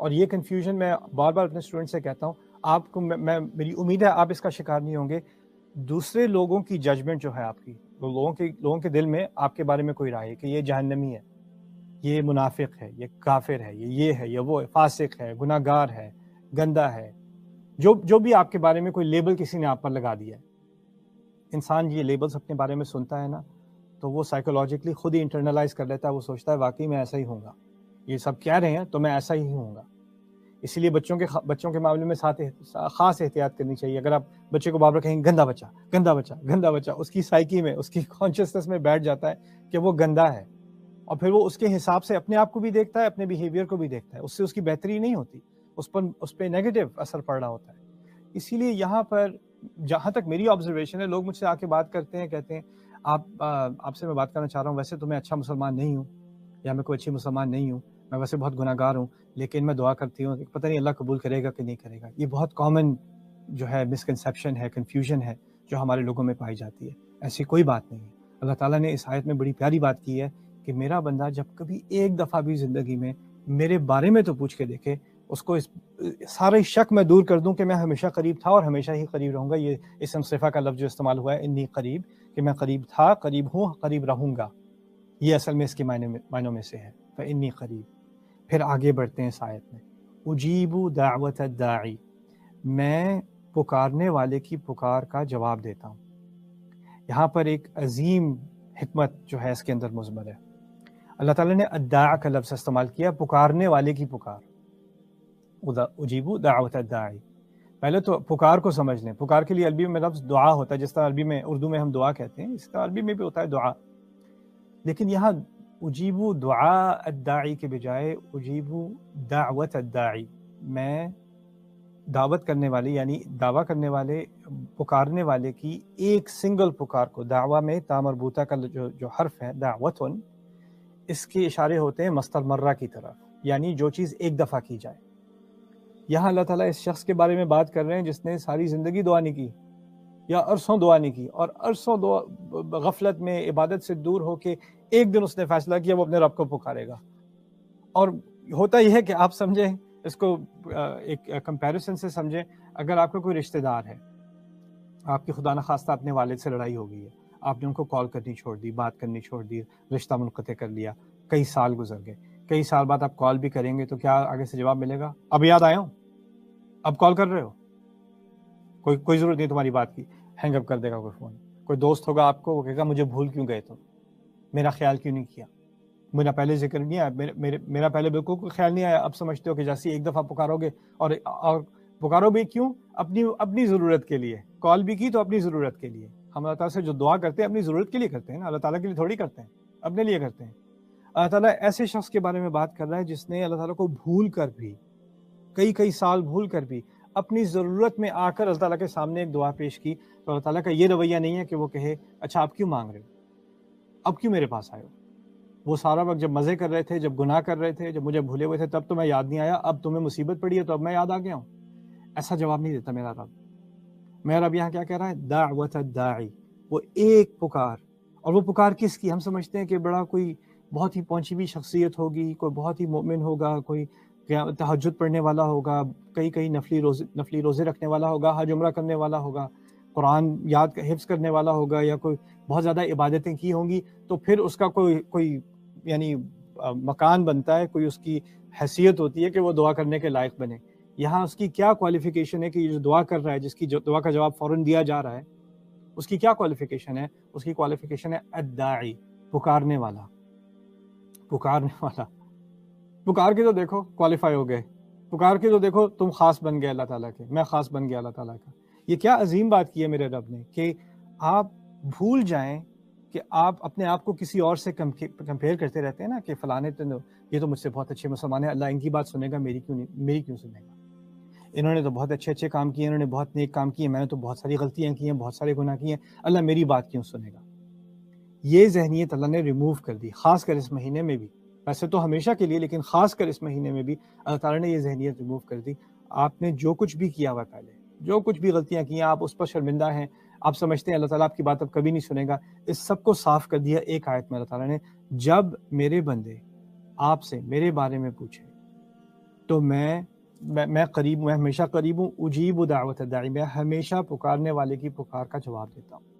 اور یہ کنفیوژن میں بار بار اپنے اسٹوڈنٹ سے کہتا ہوں، آپ کو میری امید ہے آپ اس کا شکار نہیں ہوں گے. دوسرے لوگوں کی ججمنٹ جو ہے آپ کی، لوگوں کے دل میں آپ کے بارے میں کوئی رائے کہ یہ جہنمی ہے، یہ منافق ہے، یہ کافر ہے، یہ ہے، یہ وہ ہے، فاسق ہے، گناہ گار ہے، گندا ہے، جو بھی آپ کے بارے میں کوئی لیبل کسی نے آپ پر لگا دیا ہے. انسان یہ لیبلز اپنے بارے میں سنتا ہے نا، تو وہ سائیکولوجیکلی خود ہی انٹرنلائز کر لیتا ہے. وہ سوچتا ہے واقعی میں ایسا ہی ہوں گا، یہ سب کہہ رہے ہیں تو میں ایسا ہی ہوں گا. اسی لیے بچوں کے معاملے میں خاص احتیاط کرنی چاہیے. اگر آپ بچے کو بار بار کہیں گندا بچہ گندا بچہ گندا بچہ، اس کی سائیکی میں، اس کی کانشیسنس میں بیٹھ جاتا ہے کہ وہ گندا ہے، اور پھر وہ اس کے حساب سے اپنے آپ کو بھی دیکھتا ہے، اپنے بیہیویئر کو بھی دیکھتا ہے. اس سے اس کی بہتری نہیں ہوتی، اس پہ نیگیٹو اثر پڑ رہا ہوتا ہے. اسی لیے یہاں پر جہاں تک میری آبزرویشن ہے، لوگ مجھ سے آ کے بات کرتے ہیں، کہتے ہیں آپ سے میں بات کرنا چاہ رہا ہوں، ویسے تو میں اچھا مسلمان نہیں ہوں، یا میں کوئی اچھی مسلمان نہیں ہوں، میں ویسے بہت گناہ گار ہوں، لیکن میں دعا کرتی ہوں کہ پتہ نہیں اللہ قبول کرے گا کہ نہیں کرے گا. یہ بہت کامن جو ہے مسکنسیپشن ہے، کنفیوژن ہے جو ہمارے لوگوں میں پائی جاتی ہے. ایسی کوئی بات نہیں ہے. اللہ تعالیٰ نے اس آیت میں بڑی پیاری بات کی ہے کہ میرا بندہ جب کبھی ایک دفعہ بھی زندگی میں میرے بارے میں تو پوچھ کے دیکھے، اس کو سارے شک میں دور کر دوں کہ میں ہمیشہ قریب تھا اور ہمیشہ ہی قریب رہوں گا. یہ اسم صفہ کا لفظ جو استعمال ہوا ہے، انی قریب، کہ میں قریب تھا، قریب ہوں، قریب رہوں گا. یہ اصل میں اس کے معنوں میں سے ہے، فإنی قریب. پھر آگے بڑھتے ہیں اس آیت میں، اجیب دعوت الداعی، میں پکارنے والے کی پکار کا جواب دیتا ہوں. یہاں پر ایک عظیم حکمت جو ہے اس کے اندر مضمر ہے. اللہ تعالیٰ نے الداع کا لفظ استعمال کیا، پکارنے والے کی پکار. اجیب دعوت الداعی، پہلے تو پکار کو سمجھ لیں. پکار کے لیے عربی میں لفظ دعا ہوتا ہے، جس طرح اردو میں ہم دعا کہتے ہیں، اس طرح عربی میں بھی ہوتا ہے دعا. لیکن یہاں اجیب دعاء الداعی کے بجائے اجیب دعوت الداعی، میں دعوت کرنے والے، یعنی دعویٰ کرنے والے، پکارنے والے کی ایک سنگل پکار کو. دعویٰ میں تا مربوطہ کا جو حرف ہے دعوتن، اس کے اشارے ہوتے ہیں مصدر مرہ کی طرف، یعنی جو چیز ایک دفعہ کی جائے. یہاں اللہ تعالیٰ اس شخص کے بارے میں بات کر رہے ہیں جس نے ساری زندگی دعا نہیں کی، یا عرصوں دعا نہیں کی، اور عرصوں غفلت میں عبادت سے دور ہو کے ایک دن اس نے فیصلہ کیا وہ اپنے رب کو پکارے گا. اور ہوتا یہ ہے کہ آپ سمجھیں اس کو ایک کمپیریسن سے سمجھیں. اگر آپ کا کوئی رشتہ دار ہے، آپ کی خدا نخواستہ اپنے والد سے لڑائی ہو گئی ہے، آپ نے ان کو کال کرنی چھوڑ دی، بات کرنی چھوڑ دی، رشتہ منقطع کر لیا، کئی سال گزر گئے، کئی سال بعد آپ کال بھی کریں گے تو کیا آگے سے جواب ملے گا؟ اب یاد آیا ہوں، اب کال کر رہے ہو، کوئی ضرورت نہیں تمہاری بات کی. ہینگ اپ کر دے گا کوئی فون. کوئی دوست ہوگا آپ کو، وہ کہے گا مجھے بھول کیوں گئے تم، میرا خیال کیوں نہیں کیا، میرا پہلے ذکر نہیں آیا، میرا پہلے بالکل کوئی خیال نہیں آیا. اب سمجھتے ہو کہ جیسے ایک دفعہ پکارو گے، اور پکارو بھی کیوں؟ اپنی ضرورت کے لیے. کال بھی کی تو اپنی ضرورت کے لیے. ہم اللہ تعالیٰ سے جو دعا کرتے ہیں اپنی ضرورت کے لیے کرتے ہیں نا، اللہ تعالیٰ کے لیے تھوڑی کرتے ہیں، اپنے لیے کرتے ہیں. اللہ تعالیٰ ایسے شخص کے بارے میں بات کر رہا ہے جس نے اللہ تعالیٰ کو بھول کر بھی، کئی سال بھول کر بھی اپنی ضرورت میں آ کر اللہ تعالیٰ کے سامنے ایک دعا پیش کی. تو اللہ تعالیٰ کا یہ رویہ نہیں ہے کہ وہ کہے اچھا آپ کیوں مانگ رہے ہو، اب کیوں میرے پاس آئے ہو، وہ سارا وقت جب مزے کر رہے تھے، جب گناہ کر رہے تھے، جب مجھے بھولے ہوئے تھے، تب تو میں یاد نہیں آیا، اب تمہیں مصیبت پڑی ہے تو اب میں یاد آ گیا ہوں. ایسا جواب نہیں دیتا میرا رب. میرا رب یہاں کیا کہہ رہا ہے؟ دعوت الداعی، وہ ایک پکار. اور وہ پکار کس کی؟ ہم سمجھتے ہیں کہ بڑا کوئی بہت ہی پہنچی ہوئی شخصیت ہوگی، کوئی بہت ہی مومن ہوگا، کوئی تہجد پڑھنے والا ہوگا، کئی نفلی روزے رکھنے والا ہوگا، حج عمرہ کرنے والا ہوگا، قرآن حفظ کرنے والا ہوگا، یا کوئی بہت زیادہ عبادتیں کی ہوں گی، تو پھر اس کا کوئی یعنی مکان بنتا ہے، کوئی اس کی حیثیت ہوتی ہے کہ وہ دعا کرنے کے لائق بنے. یہاں اس کی کیا کوالیفیکیشن ہے کہ یہ جو دعا کر رہا ہے، جس کی دعا کا جواب فوراً دیا جا رہا ہے، اس کی کیا کوالیفیکیشن ہے؟ اس کی کوالیفیکیشن ہے الداعی، پکارنے والا. پکارنے والا، پکار کے تو دیکھو کوالیفائی ہو گئے، پکار کے تو دیکھو تم خاص بن گئے اللہ تعالیٰ کے، میں خاص بن گیا اللہ تعالیٰ کا. یہ کیا عظیم بات کی ہے میرے رب نے کہ آپ بھول جائیں کہ آپ اپنے آپ کو کسی اور سے کمپیئر کرتے رہتے ہیں نا، کہ فلانے یہ تو مجھ سے بہت اچھے مسلمان ہیں، اللہ ان کی بات سنے گا، میری کیوں سنے گا؟ انہوں نے تو بہت اچھے کام کیے، انہوں نے بہت نیک کام کیے، میں نے تو بہت ساری غلطیاں کی ہیں، بہت سارے گناہ کیے ہیں، اللہ میری بات کیوں سنے گا؟ یہ ذہنیت اللہ نے ریموو کر دی، خاص کر اس مہینے میں بھی. ویسے تو ہمیشہ کے لیے، لیکن خاص کر اس مہینے میں بھی اللہ تعالیٰ نے یہ ذہنیت ریموو کر دی. آپ نے جو کچھ بھی کیا ہوا پہلے، جو کچھ بھی غلطیاں کی ہیں، آپ اس پر شرمندہ ہیں، آپ سمجھتے ہیں اللہ تعالیٰ آپ کی بات اب کبھی نہیں سنے گا، اس سب کو صاف کر دیا ایک آیت میں اللہ تعالیٰ نے. جب میرے بندے آپ سے میرے بارے میں پوچھیں تو میں قریب ہوں، میں ہمیشہ قریب ہوں، اجیب دعوت الداعی، میں ہمیشہ پکارنے والے کی پکار کا جواب دیتا ہوں.